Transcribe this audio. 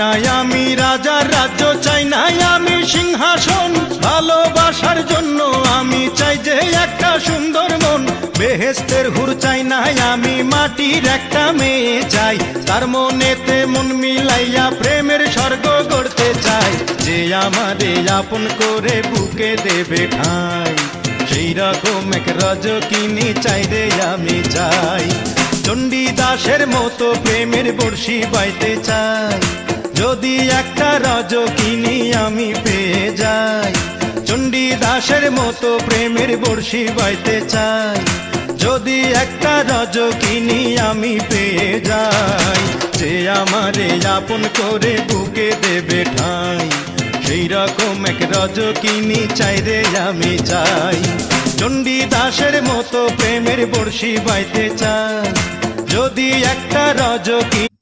নাই আমি রাজার রাজ্য, চাই নাই আমি সিংহাসন, ভালোবাসার জন্য আমি চাই যে একটা সুন্দর মন। বেহেশতের হুর চাই নাই আমি, মাটির একটা মেয়ে চাই, তার মনেতে মন মিলাইয়া প্রেমের স্বর্গ গড়তে চাই। যে আমারে আপন করে বুকে দেবে ঠাঁই, সেই রকম এক রজকিনী চাই রে আমি চাই। চণ্ডীদাসের মতো প্রেমের বর্ষি বাইতে চাই, যদি একটা রজকিনী আমি পেয়ে যাই। চণ্ডীদাসের মতো প্রেমের বর্ষি বাইতে চাই, যদি একটা রজকিনী আমি পেয়ে যাই। যে আমারে আপন করে বুকে দেবে ঠাঁই, সেই রকম এক রজকিনী চাই রে আমি চাই। চণ্ডীদাসের মতো প্রেমের বর্ষি বাইতে চাই, যদি একটা রজকিনী।